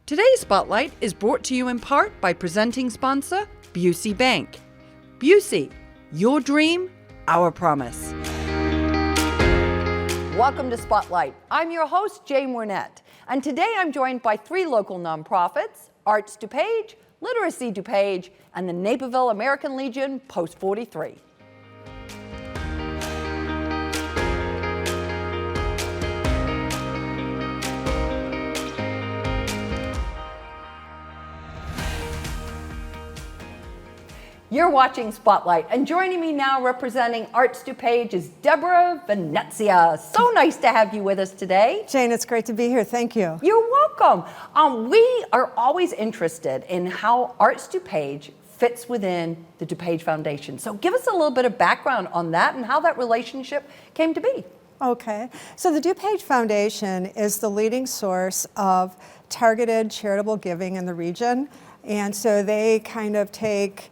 Today's Spotlight is brought to you in part by presenting sponsor, Busey Bank. Busey, your dream, our promise. Welcome to Spotlight. I'm your host, Jane Wernette, and today I'm joined by three local nonprofits, Arts DuPage, Literacy DuPage, and the Naperville American Legion Post 43. You're watching Spotlight, and joining me now representing Arts DuPage is Deborah Venezia. So nice to have you with us today. Jane, it's great to be here. Thank you. You're welcome. We are always interested in how Arts DuPage fits within the DuPage Foundation. So give us a little bit of background on that and how that relationship came to be. Okay. So the DuPage Foundation is the leading source of targeted charitable giving in the region. And so they kind of take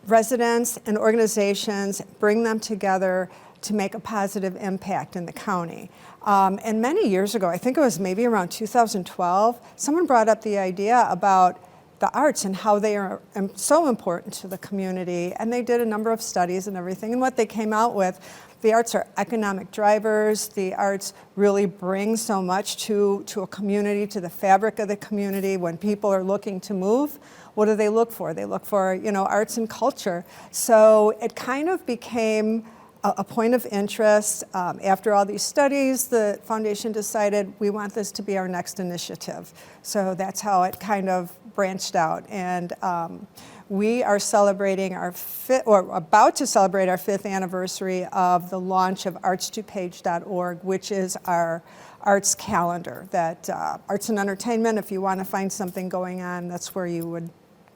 residents and organizations, bring them together to make a positive impact in the county. And many years ago, I think it was maybe around 2012, someone brought up the idea about the arts and how they are so important to the community. And they did a number of studies and everything. And what they came out with, the arts are economic drivers. The arts really bring so much to a community, to the fabric of the community. When people are looking to move, what do they look for? They look for, arts and culture. So it kind of became a point of interest. After all these studies, the foundation decided we want this to be our next initiative. So that's how it kind of branched out. And we are celebrating about to celebrate our 5th anniversary of the launch of artsdupage.org, which is our arts calendar. That arts and entertainment, if you want to find something going on, that's where you would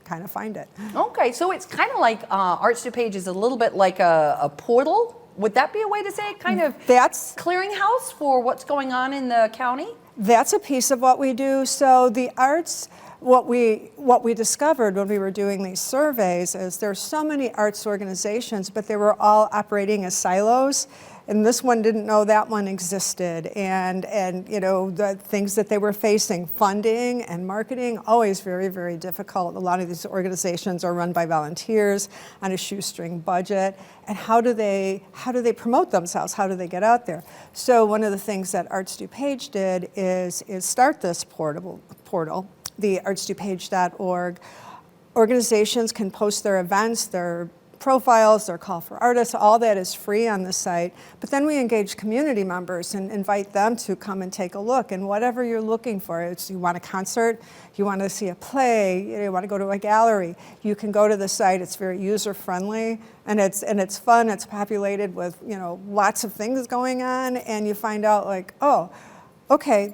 kind of find it. Okay, so it's kind of like Arts DuPage is a little bit like a portal. Would that be a way to say it? Kind of that's clearinghouse for what's going on in the county? That's a piece of what we do. So the arts, what we discovered when we were doing these surveys is there's so many arts organizations, but they were all operating as silos. And this one didn't know that one existed. And the things that they were facing, funding and marketing, always very, very difficult. A lot of these organizations are run by volunteers on a shoestring budget. And how do they promote themselves? How do they get out there? So one of the things that Arts DuPage did is start this portal, the artsdupage.org. Organizations can post their events, their profiles, their call for artists, all that is free on the site. But then we engage community members and invite them to come and take a look. And whatever you're looking for, you want a concert, you want to see a play, you want to go to a gallery, you can go to the site. It's very user-friendly, and it's fun. It's populated with lots of things going on, and you find out like, oh, okay.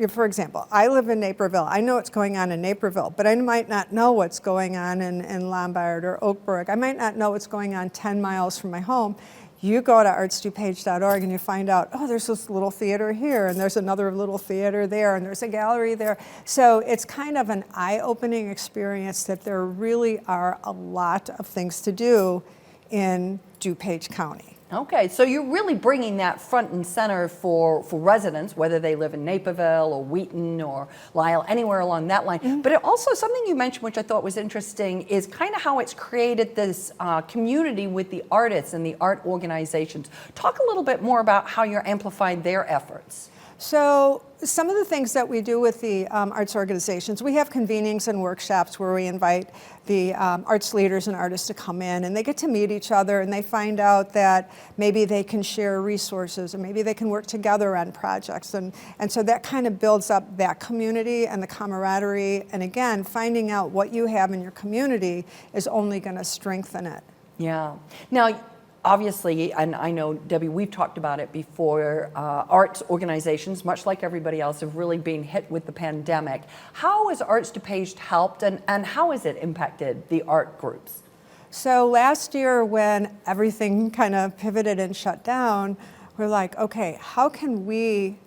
For example, I live in Naperville. I know what's going on in Naperville, but I might not know what's going on in Lombard or Oakbrook. I might not know what's going on 10 miles from my home. You go to artsdupage.org and you find out, oh, there's this little theater here, and there's another little theater there, and there's a gallery there. So it's kind of an eye-opening experience that there really are a lot of things to do in DuPage County. Okay, so you're really bringing that front and center for residents, whether they live in Naperville or Wheaton or Lisle, anywhere along that line. Mm-hmm. But it also, something you mentioned, which I thought was interesting, is kind of how it's created this community with the artists and the art organizations. Talk a little bit more about how you're amplifying their efforts. So some of the things that we do with the arts organizations, we have convenings and workshops where we invite the arts leaders and artists to come in, and they get to meet each other, and they find out that maybe they can share resources, or maybe they can work together on projects. And so that kind of builds up that community and the camaraderie. And again, finding out what you have in your community is only going to strengthen it. Yeah. Now, obviously, and I know, Debbie, we've talked about it before, arts organizations, much like everybody else, have really been hit with the pandemic. How has Arts DuPage helped, and how has it impacted the art groups? So last year, when everything kind of pivoted and shut down, we're like, okay, how can we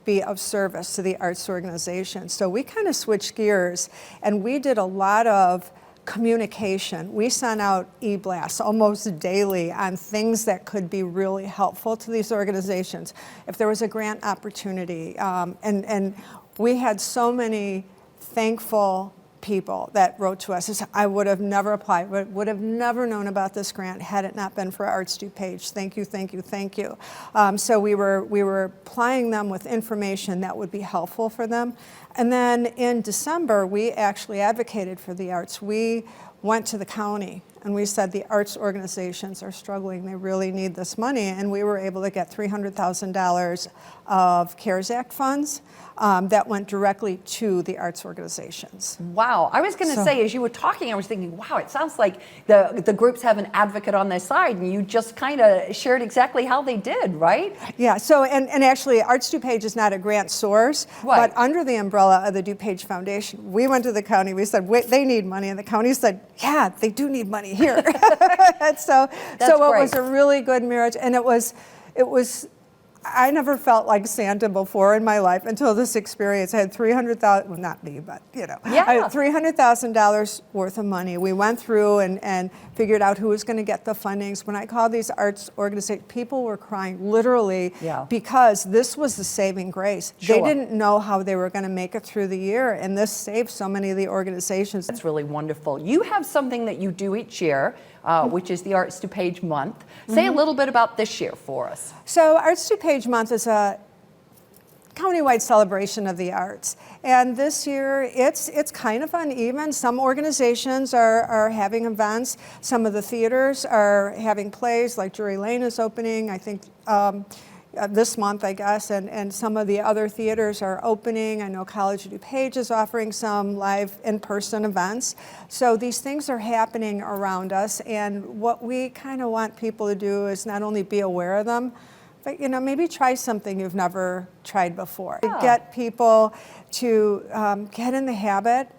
be of service to the arts organization? So we kind of switched gears, and we did a lot of communication. We sent out e-blasts almost daily on things that could be really helpful to these organizations. If there was a grant opportunity, and we had so many thankful people that wrote to us. They said, I would have never applied, would have never known about this grant had it not been for Arts DuPage. Thank you, thank you, thank you. So we were plying them with information that would be helpful for them. And then in December, we actually advocated for the arts. We went to the county and we said the arts organizations are struggling. They really need this money. And we were able to get $300,000 of CARES Act funds that went directly to the arts organizations. Wow. I was going to say, as you were talking, I was thinking, wow, it sounds like the groups have an advocate on their side, and you just kind of shared exactly how they did, right? Yeah, so, and actually, Arts DuPage is not a grant source, Right. but under the umbrella of the DuPage Foundation, we went to the county, we said, wait, they need money, and the county said, yeah, they do need money here. And so it was a really good marriage, and it was, I never felt like Santa before in my life until this experience. I had $300,000, well, not me, but I had $300,000 worth of money. We went through and figured out who was going to get the fundings. When I called these arts organizations, people were crying literally because this was the saving grace. Sure. They didn't know how they were going to make it through the year, and this saved so many of the organizations. That's really wonderful. You have something that you do each year, which is the Arts DuPage Month. Say a little bit about this year for us. So Arts DuPage Month is a countywide celebration of the arts. And this year, it's kind of uneven. Some organizations are having events. Some of the theaters are having plays, like Drury Lane is opening, I think, this month, I guess, and some of the other theaters are opening. I know College of DuPage is offering some live in-person events. So these things are happening around us, and what we kind of want people to do is not only be aware of them, but maybe try something you've never tried before. Yeah. Get people to get in the habit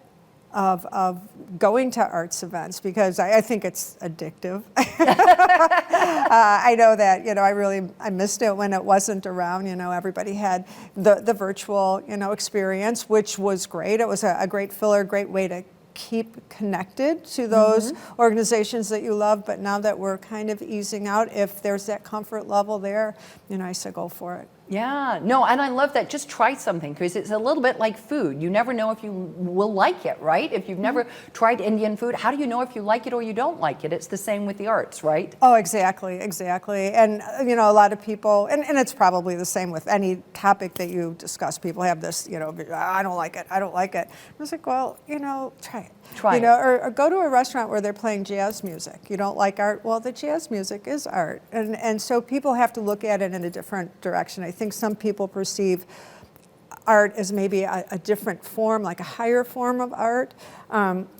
of going to arts events, because I think it's addictive. I know that, I missed it when it wasn't around. Everybody had the virtual, experience, which was great. It was a great filler, great way to keep connected to those organizations that you love. But now that we're kind of easing out, if there's that comfort level there, I say go for it. Yeah, no, and I love that. Just try something, because it's a little bit like food. You never know if you will like it, right? If you've never tried Indian food, how do you know if you like it or you don't like it? It's the same with the arts, right? Oh, exactly. And, a lot of people, and it's probably the same with any topic that you discuss. People have this, I don't like it. I was like, well, try it. Try it. Or go to a restaurant where they're playing jazz music. You don't like art? Well, the jazz music is art. And so people have to look at it in a different direction. I think some people perceive art as maybe a different form, like a higher form of art,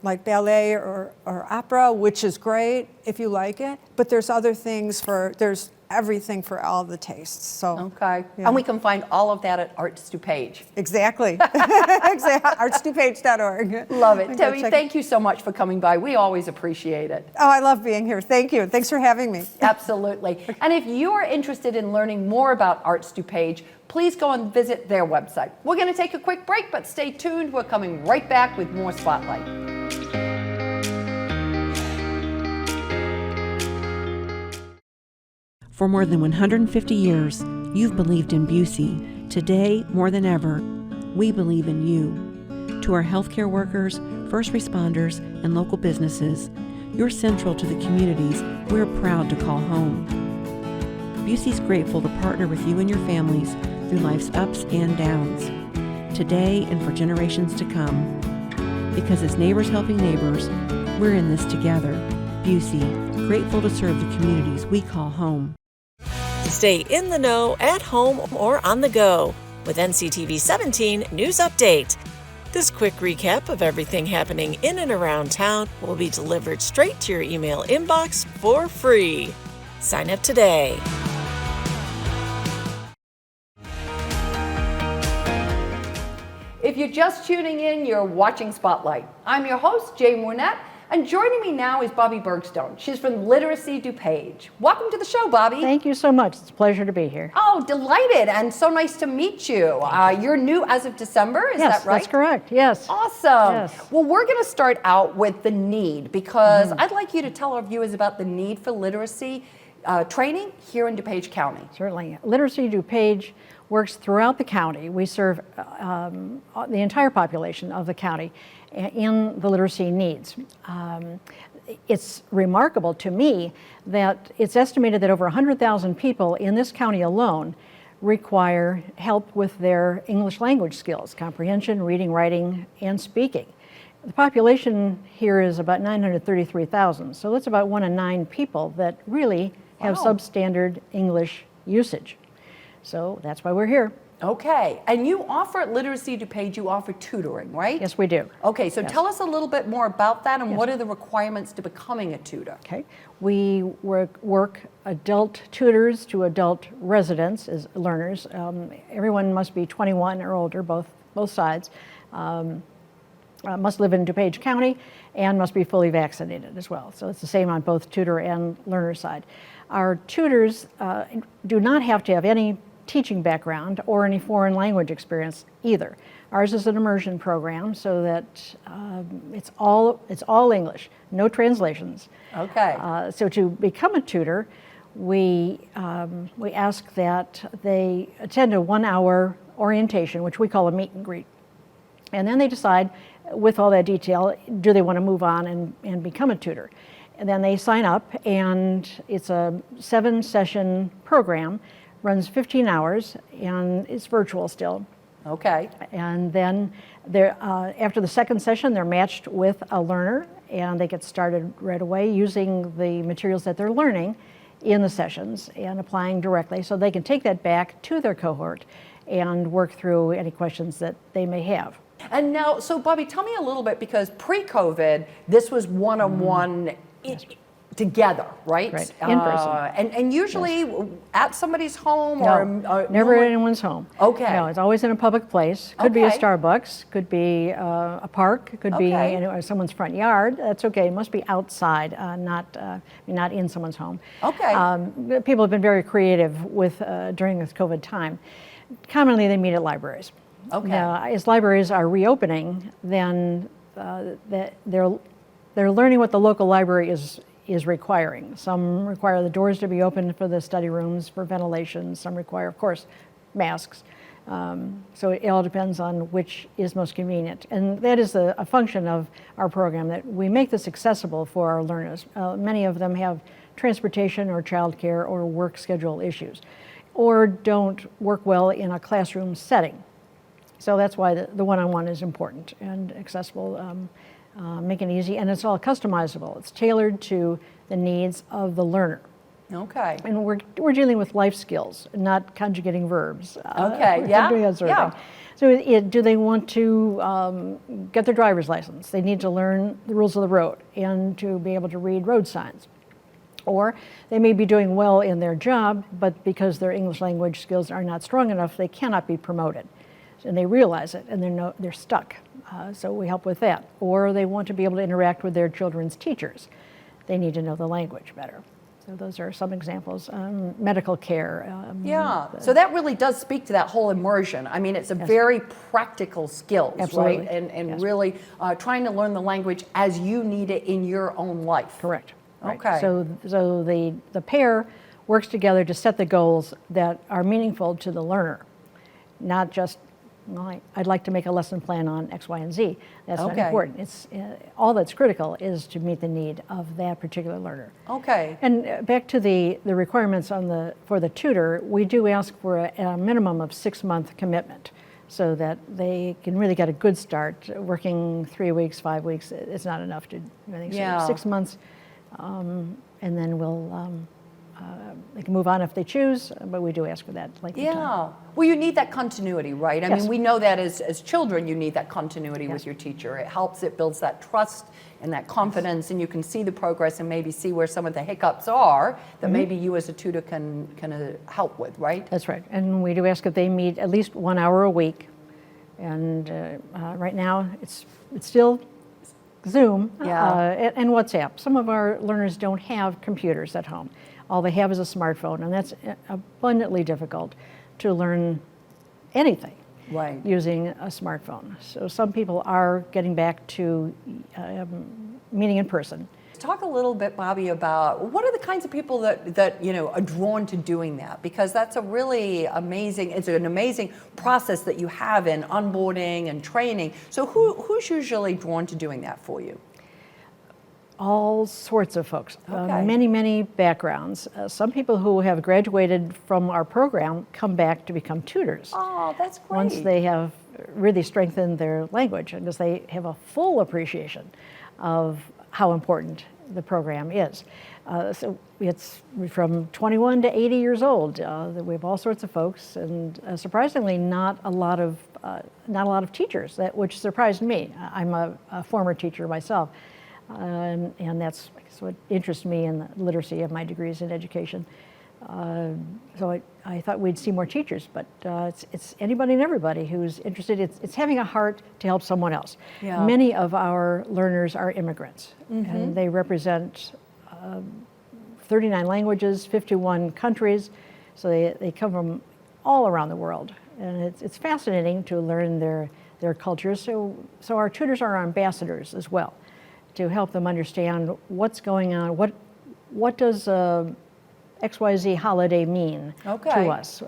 like ballet or opera, which is great if you like it. But there's other things there's everything for all the tastes. So okay, and we can find all of that at Arts DuPage. Exactly. artsdupage.org. Love it. Debbie, thank you so much for coming by. We always appreciate it. Oh, I love being here. Thank you. Thanks for having me. Absolutely. And if you are interested in learning more about Arts DuPage, please go and visit their website. We're going to take a quick break, but stay tuned. We're coming right back with more Spotlight. For more than 150 years, you've believed in Busey. Today, more than ever, we believe in you. To our healthcare workers, first responders, and local businesses, you're central to the communities we're proud to call home. Busey's grateful to partner with you and your families through life's ups and downs, today and for generations to come. Because as neighbors helping neighbors, we're in this together. Busey, grateful to serve the communities we call home. Stay in the know at home or on the go with NCTV 17 News Update. This quick recap of everything happening in and around town will be delivered straight to your email inbox for free. Sign up today. If you're just tuning in, you're watching Spotlight. I'm your host, Jane Wernette, and joining me now is Bobbi Burgstone. She's from Literacy DuPage. Welcome to the show, Bobbi. Thank you so much. It's a pleasure to be here. Oh, delighted, and so nice to meet you. You're new as of December, is that right? Yes, that's correct. Yes. Awesome. Yes. Well, we're going to start out with the need, because I'd like you to tell our viewers about the need for literacy training here in DuPage County. Certainly. Literacy DuPage, works throughout the county. We serve the entire population of the county in the literacy needs. It's remarkable to me that it's estimated that over 100,000 people in this county alone require help with their English language skills, comprehension, reading, writing, and speaking. The population here is about 933,000, so that's about 1 in 9 people that really have Wow. substandard English usage. So that's why we're here. Okay, and you offer at Literacy DuPage, you offer tutoring, right? Yes, we do. Okay, so Yes. tell us a little bit more about that and Yes. what are the requirements to becoming a tutor? Okay, we work adult tutors to adult residents as learners. Everyone must be 21 or older, both sides. Must live in DuPage County and must be fully vaccinated as well. So it's the same on both tutor and learner side. Our tutors do not have to have any teaching background or any foreign language experience either. Ours is an immersion program so that it's all English, no translations. Okay. So to become a tutor, we ask that they attend a 1-hour orientation, which we call a meet and greet. And then they decide, with all that detail, do they want to move on and become a tutor? And then they sign up, and it's a 7-session program, runs 15 hours, and it's virtual still. Okay. And then after the second session, they're matched with a learner, and they get started right away using the materials that they're learning in the sessions and applying directly, so they can take that back to their cohort and work through any questions that they may have. And now, so Bobbi, tell me a little bit, because pre-COVID, this was one-on-one together, right? Right, in person. And usually at somebody's home No, never at anyone's home. Okay. No, it's always in a public place. Could be a Okay. Starbucks, could be a park, could be Okay. someone's front yard. That's okay. It must be outside, not in someone's home. Okay. People have been very creative with during this COVID time. Commonly, they meet at libraries. Okay. Now, as libraries are reopening, then they're learning what the local library is requiring. Some require the doors to be open for the study rooms for ventilation. Some require, of course, masks. So it all depends on which is most convenient. And that is a function of our program, that we make this accessible for our learners. Many of them have transportation or childcare or work schedule issues, or don't work well in a classroom setting. So that's why the one-on-one is important and accessible, make it easy, and it's all customizable. It's tailored to the needs of the learner. Okay. And we're dealing with life skills, not conjugating verbs. Okay, yeah, Doing that sort of thing. So do they want to get their driver's license? They need to learn the rules of the road and to be able to read road signs. Or they may be doing well in their job, but because their English language skills are not strong enough, they cannot be promoted. And they realize it, and they're stuck. So we help with that. Or they want to be able to interact with their children's teachers. They need to know the language better. So those are some examples. Medical care. So that really does speak to that whole immersion. I mean, it's a very practical skills, Absolutely. right? And Yes. really trying to learn the language as you need it in your own life. Correct. Right. Okay. So the pair works together to set the goals that are meaningful to the learner, not just, well, I'd like to make a lesson plan on X, Y, and Z. That's not Okay. important. It's all that's critical is to meet the need of that particular learner. Okay. And back to the requirements for the tutor, we do ask for a minimum of 6-month commitment, so that they can really get a good start. Working 3 weeks, 5 weeks, it's not enough to. I think Yeah. so 6 months, and then they can move on if they choose, but we do ask for that length of time. Yeah. Well, you need that continuity, right? I Yes. mean, we know that as children, you need that continuity Yes. with your teacher. It helps, it builds that trust and that confidence, and you can see the progress and maybe see where some of the hiccups are that maybe you as a tutor can help with, right? That's right. And we do ask that they meet at least 1 hour a week. And right now, it's still Zoom and WhatsApp. Some of our learners don't have computers at home. All they have is a smartphone, and that's abundantly difficult to learn anything Right. using a smartphone. So some people are getting back to meeting in person. Talk a little bit, Bobbi, about what are the kinds of people that are drawn to doing that, because that's a really amazing, it's an amazing process that you have in onboarding and training. So who's usually drawn to doing that for you? All sorts of folks, Okay. many backgrounds. Some people who have graduated from our program come back to become tutors. Oh, that's great. Once they have really strengthened their language, because they have a full appreciation of how important the program is. So it's from 21 to 80 years old. We have all sorts of folks, and surprisingly, not a lot of teachers. Which surprised me. I'm a former teacher myself. And that's what interests me in the literacy of my degrees in education. So I thought we'd see more teachers, but it's anybody and everybody who's interested. It's having a heart to help someone else. Yeah. Many of our learners are immigrants, and they represent 39 languages, 51 countries, so they come from all around the world. And it's fascinating to learn their cultures. So our tutors are our ambassadors as well, to help them understand what's going on, what does XYZ holiday mean to us?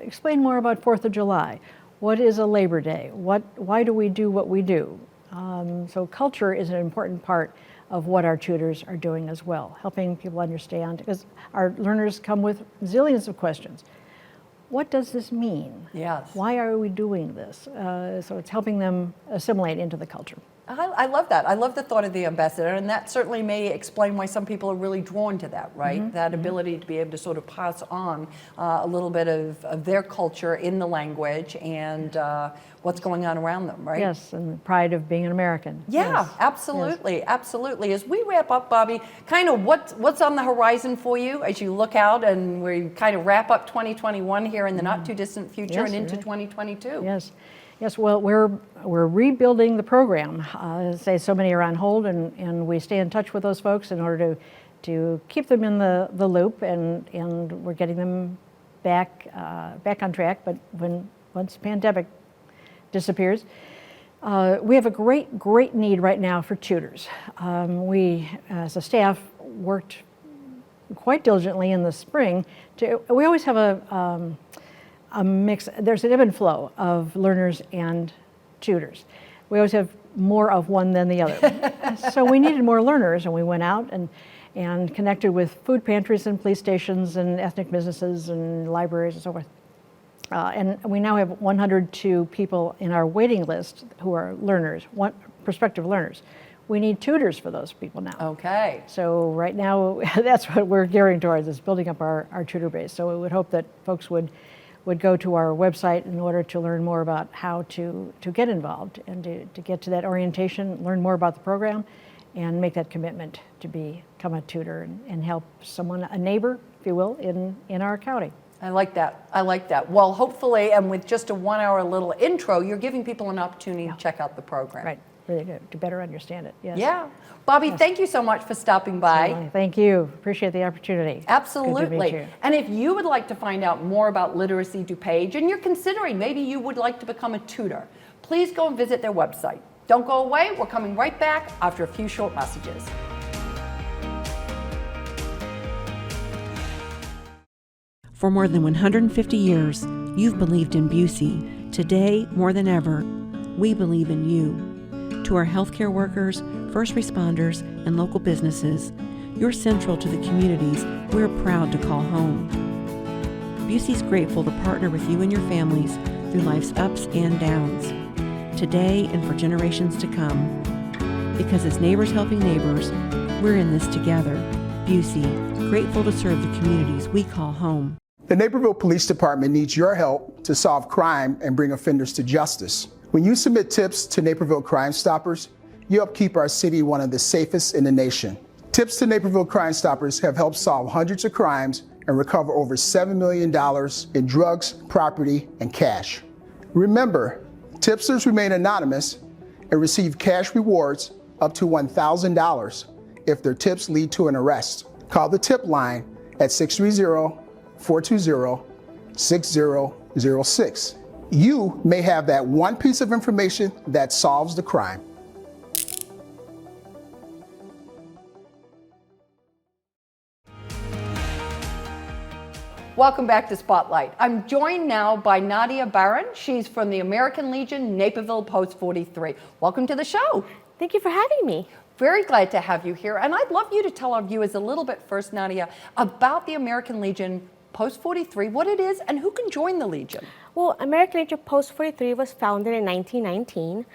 Explain more about 4th of July. What is a Labor Day? Why do we do what we do? So culture is an important part of what our tutors are doing as well, helping people understand, because our learners come with zillions of questions. What does this mean? Yes. Why are we doing this? So it's helping them assimilate into the culture. I love that. I love the thought of the ambassador, and that certainly may explain why some people are really drawn to that, right? That ability to be able to sort of pass on a little bit of their culture in the language and what's going on around them, right? Yes, and the pride of being an American. Yeah, Yes. absolutely, absolutely. As we wrap up, Bobbi, kind of what's on the horizon for you as you look out and we kind of wrap up 2021 here in the not too distant future and into 2022? Yes. Well, we're rebuilding the program. Say so many are on hold, and we stay in touch with those folks in order to keep them in the loop, and we're getting them back on track. But once the pandemic disappears, we have a great need right now for tutors. We, as a staff, worked quite diligently in the spring. We always have a mix. There's an ebb and flow of learners and tutors. We always have more of one than the other. So we needed more learners, and we went out and connected with food pantries and police stations and ethnic businesses and libraries and so forth. And we now have 102 people in our waiting list who are learners, prospective learners. We need tutors for those people now. Okay. So right now, that's what we're gearing towards, is building up our tutor base. So we would hope that folks would go to our website in order to learn more about how to get involved and to get to that orientation, learn more about the program, and make that commitment to become a tutor and help someone, a neighbor, if you will, in our county. I like that. Well, hopefully, and with just a 1 hour little intro, you're giving people an opportunity to check out the program. Right, really good, to better understand it, yes. Yeah. Bobbi, thank you so much for stopping by. Thank you. Appreciate the opportunity. Absolutely. Good to meet you. And if you would like to find out more about Literacy DuPage, and you're considering maybe you would like to become a tutor, please go and visit their website. Don't go away. We're coming right back after a few short messages. For more than 150 years, you've believed in Busey. Today, more than ever, we believe in you. To our healthcare workers, first responders, and local businesses, you're central to the communities we're proud to call home. Busey's grateful to partner with you and your families through life's ups and downs, today and for generations to come. Because as neighbors helping neighbors, we're in this together. Busey, grateful to serve the communities we call home. The Naperville Police Department needs your help to solve crime and bring offenders to justice. When you submit tips to Naperville Crime Stoppers, you help keep our city one of the safest in the nation. Tips to Naperville Crime Stoppers have helped solve hundreds of crimes and recover over $7 million in drugs, property, and cash. Remember, tipsters remain anonymous and receive cash rewards up to $1,000 if their tips lead to an arrest. Call the tip line at 630-420-6006. You may have that one piece of information that solves the crime. Welcome back to Spotlight. I'm joined now by Nadia Baran. She's from the American Legion, Naperville Post 43. Welcome to the show. Thank you for having me. Very glad to have you here. And I'd love you to tell our viewers a little bit first, Nadia, about the American Legion Post 43, what it is, and who can join the Legion. Well, American Legion Post 43 was founded in 1919.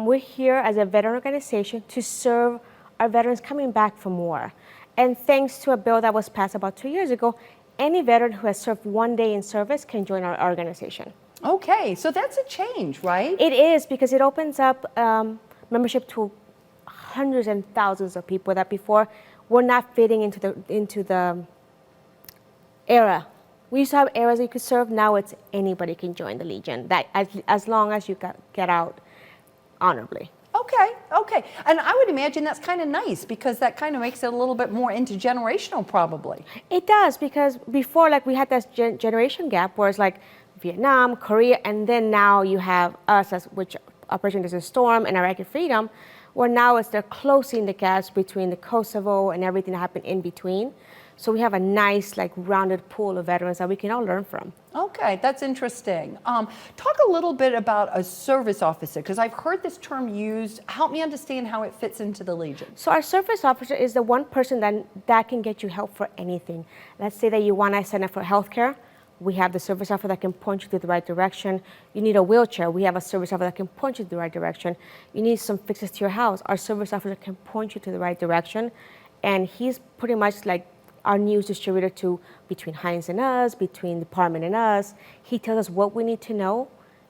We're here as a veteran organization to serve our veterans coming back from war. And thanks to a bill that was passed about 2 years ago, any veteran who has served 1 day in service can join our organization. Okay, so that's a change, right? It is, because it opens up membership to hundreds and thousands of people that before were not fitting into the era. We used to have eras that you could serve. Now it's anybody can join the Legion, that as long as you get out honorably. Okay. And I would imagine that's kind of nice because that kind of makes it a little bit more intergenerational probably. It does, because before, like, we had this generation gap where it's like Vietnam, Korea, and then now you have us, which Operation Desert Storm and Iraqi Freedom, where now they're closing the gaps between the Kosovo and everything that happened in between. So we have a nice, like, rounded pool of veterans that we can all learn from. Okay, that's interesting. Talk a little bit about a service officer, because I've heard this term used. Help me understand how it fits into the Legion. So our service officer is the one person that can get you help for anything. Let's say that you want to sign up for healthcare. We have the service officer that can point you to the right direction. You need a wheelchair. We have a service officer that can point you to the right direction. You need some fixes to your house. Our service officer can point you to the right direction. And he's pretty much like our news distributor to between Heinz and us, between the department and us. He tells us what we need to know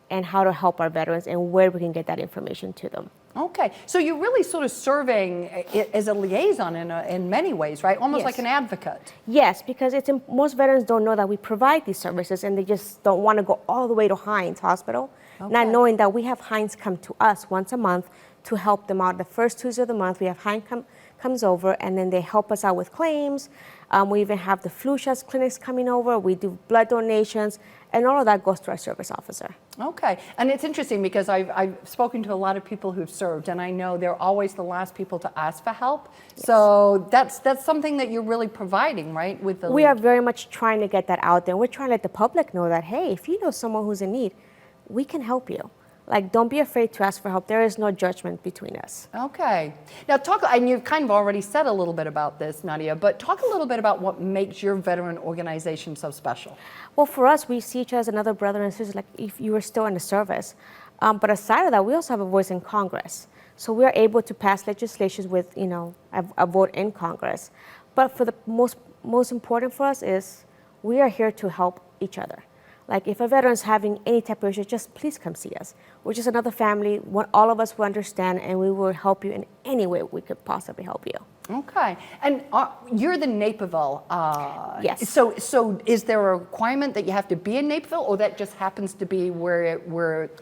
and how to help our veterans and where we can get that information to them. Okay, so you're really sort of serving as a liaison in many ways, right? Almost Yes. like an advocate. Yes, because most veterans don't know that we provide these services, and they just don't want to go all the way to Heinz Hospital, not knowing that we have Heinz come to us once a month to help them out. The first Tuesday of the month, we have Heinz comes over, and then they help us out with claims. We even have the flu shots clinics coming over. We do blood donations, and all of that goes to our service officer. Okay, and it's interesting because I've spoken to a lot of people who've served, and I know they're always the last people to ask for help. Yes. So that's something that you're really providing, right? With the We are very much trying to get that out there. We're trying to let the public know that, hey, if you know someone who's in need, we can help you. Like, don't be afraid to ask for help. There is no judgment between us. Okay. Now and you've kind of already said a little bit about this, Nadia, but talk a little bit about what makes your veteran organization so special. Well, for us, we see each other as another brother and sister, like if you were still in the service. But aside of that, we also have a voice in Congress. So we are able to pass legislation with, a vote in Congress. But for the most important for us is we are here to help each other. Like, if a veteran is having any type of issue, just please come see us. We're just another family. All of us will understand, and we will help you in any way we could possibly help you. Okay. And you're the Naperville. Yes. So is there a requirement that you have to be in Naperville, or that just happens to be where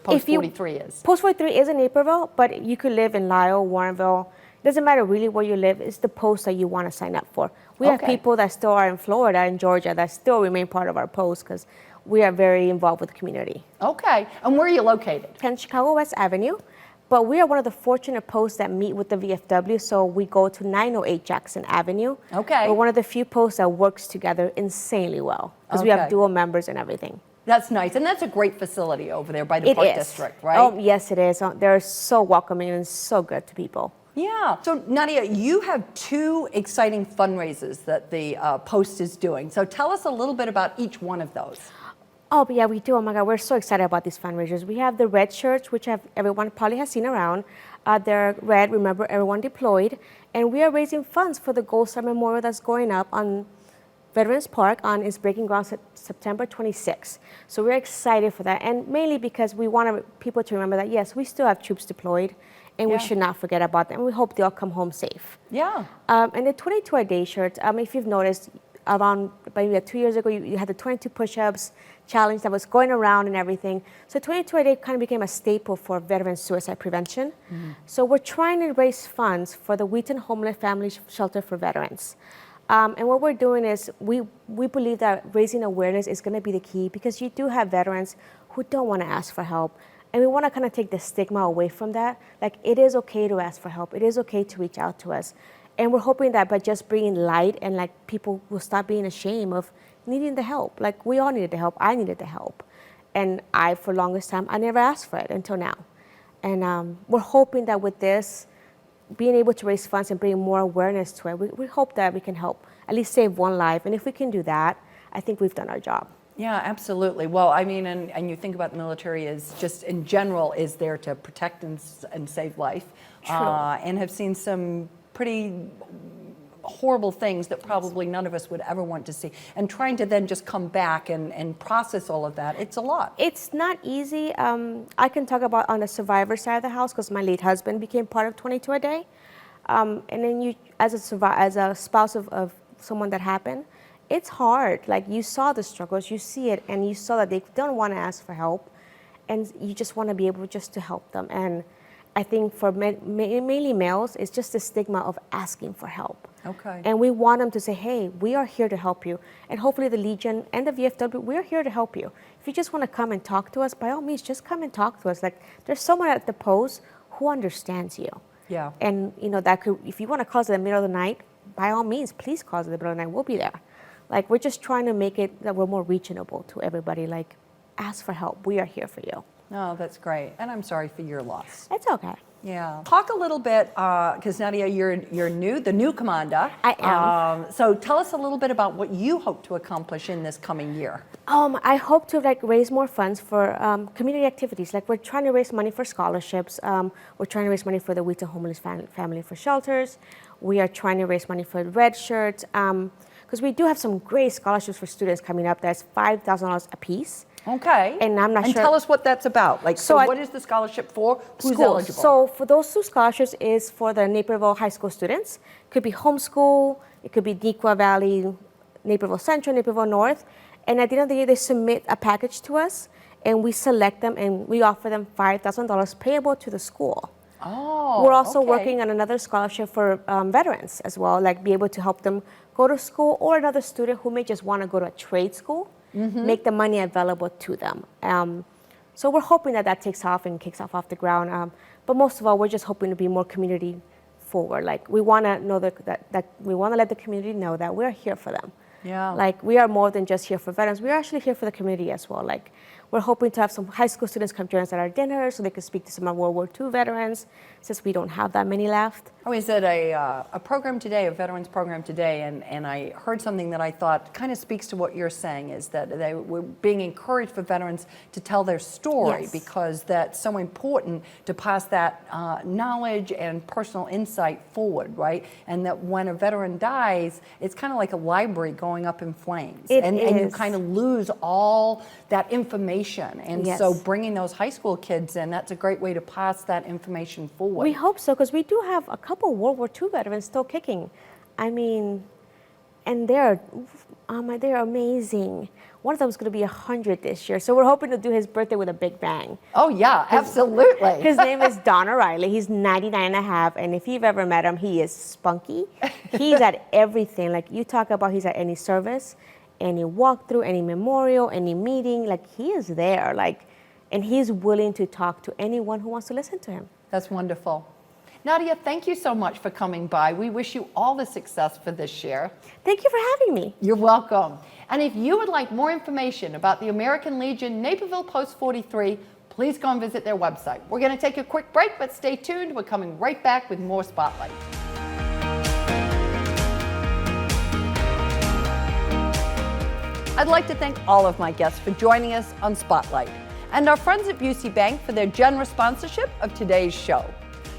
Post 43 is? Post 43 is in Naperville, but you could live in Lisle, Warrenville. It doesn't matter really where you live. It's the post that you want to sign up for. We have people that still are in Florida and Georgia that still remain part of our post because we are very involved with the community. Okay, and where are you located? 10 Chicago West Avenue, but we are one of the fortunate posts that meet with the VFW, so we go to 908 Jackson Avenue. Okay. We're one of the few posts that works together insanely well, because we have dual members and everything. That's nice, and that's a great facility over there by the Park District, right? Oh, yes, it is. They're so welcoming and so good to people. Yeah. So, Nadia, you have two exciting fundraisers that the Post is doing. So tell us a little bit about each one of those. Oh, yeah, we do. Oh, my God, we're so excited about these fundraisers. We have the red shirts, which everyone probably has seen around. They're red, remember, everyone deployed. And we are raising funds for the Gold Star Memorial that's going up on Veterans Park on its breaking ground September 26th. So we're excited for that, and mainly because we want people to remember that, yes, we still have troops deployed, and we should not forget about them. We hope they all come home safe. Yeah. And the 22-a-day shirts, if you've noticed, around maybe 2 years ago, you had the 22 push-ups challenge that was going around and everything. So 22-a-day kind of became a staple for veteran suicide prevention. Mm-hmm. So we're trying to raise funds for the Wheaton Homeless Family Shelter for Veterans. And what we're doing is we believe that raising awareness is going to be the key, because you do have veterans who don't want to ask for help. And we want to kind of take the stigma away from that. Like, it is okay to ask for help. It is okay to reach out to us. And we're hoping that by just bringing light and like people will stop being ashamed of needing the help. Like, we all needed the help. I needed the help. And for the longest time, I never asked for it until now. And we're hoping that with this, being able to raise funds and bring more awareness to it, we hope that we can help at least save one life. And if we can do that, I think we've done our job. Yeah, absolutely. Well, I mean, and you think about the military as just in general is there to protect and save life. True. And have seen some pretty horrible things that probably none of us would ever want to see. And trying to then just come back and process all of that, it's a lot. It's not easy. I can talk about on the survivor side of the house because my late husband became part of 22 a day. And then you, as a spouse of someone that happened, it's hard. Like, you saw the struggles, you see it, and you saw that they don't want to ask for help, and you just want to be able just to help them. And I think for mainly males, it's just the stigma of asking for help. Okay. And we want them to say, hey, we are here to help you. And hopefully the Legion and the VFW, we're here to help you. If you just want to come and talk to us, by all means, just come and talk to us. Like, there's someone at the post who understands you. Yeah. And, that could, if you want to call us in the middle of the night, by all means, please call us in the middle of the night. We'll be there. Like, we're just trying to make it that we're more reachable to everybody. Like, ask for help. We are here for you. Oh, that's great. And I'm sorry for your loss. It's okay. Yeah. Talk a little bit, because Nadia, you're the new commander. I am. So tell us a little bit about what you hope to accomplish in this coming year. I hope to raise more funds for community activities. Like, we're trying to raise money for scholarships. We're trying to raise money for the Wheaton Homeless Family for Shelters. We are trying to raise money for red shirts. Because we do have some great scholarships for students coming up. That's $5,000 a piece. Okay. And I'm not sure. And tell us what that's about. Like, so what is the scholarship for? Who's schools. eligible? So for those two scholarships is for the Naperville high school students. Could be homeschool. It could be Neuqua Valley, Naperville Central, Naperville North. And at the end of the year, they submit a package to us, and we select them, and we offer them $5,000 payable to the school. Oh, we're also okay. working on another scholarship for veterans as well, like be able to help them go to school, or another student who may just want to go to a trade school, make the money available to them. So we're hoping that takes off and kicks off the ground. But most of all, we're just hoping to be more community forward. Like, we want to know that we want to let the community know that we're here for them. Yeah. Like, we are more than just here for veterans. We're actually here for the community as well. Like, we're hoping to have some high school students come join us at our dinner so they can speak to some of World War II veterans, since we don't have that many left. I was at a program today, a veterans program today, and I heard something that I thought kind of speaks to what you're saying, is that they were being encouraged for veterans to tell their story, Yes. because that's so important to pass that knowledge and personal insight forward, right? And that when a veteran dies, it's kind of like a library going up in flames. And you kind of lose all that information. And Yes. so bringing those high school kids in, that's a great way to pass that information forward. We hope so, because we do have a couple World War II veterans still kicking. I mean, and they're amazing. One of them is going to be 100 this year, so we're hoping to do his birthday with a big bang. Oh yeah, absolutely. His name is Don O'Reilly. He's 99 and a half, and if you've ever met him, he is spunky. He's at everything. Like, you talk about, he's at any service, any walkthrough, any memorial, any meeting. Like, he is there. Like, and he's willing to talk to anyone who wants to listen to him. That's wonderful. Nadia, thank you so much for coming by. We wish you all the success for this year. Thank you for having me. You're welcome. And if you would like more information about the American Legion Naperville Post 43, please go and visit their website. We're going to take a quick break, but stay tuned. We're coming right back with more Spotlight. I'd like to thank all of my guests for joining us on Spotlight, and our friends at Busey Bank for their generous sponsorship of today's show.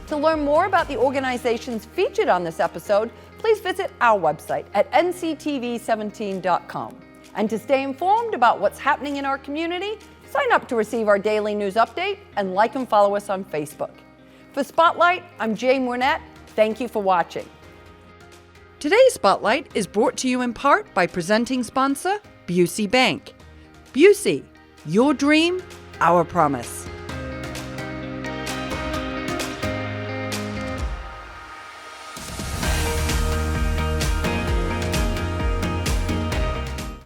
To learn more about the organizations featured on this episode, please visit our website at nctv17.com. And to stay informed about what's happening in our community, sign up to receive our daily news update and like and follow us on Facebook. For Spotlight, I'm Jane Wernette. Thank you for watching. Today's Spotlight is brought to you in part by presenting sponsor, Busey Bank. Busey, your dream, our promise.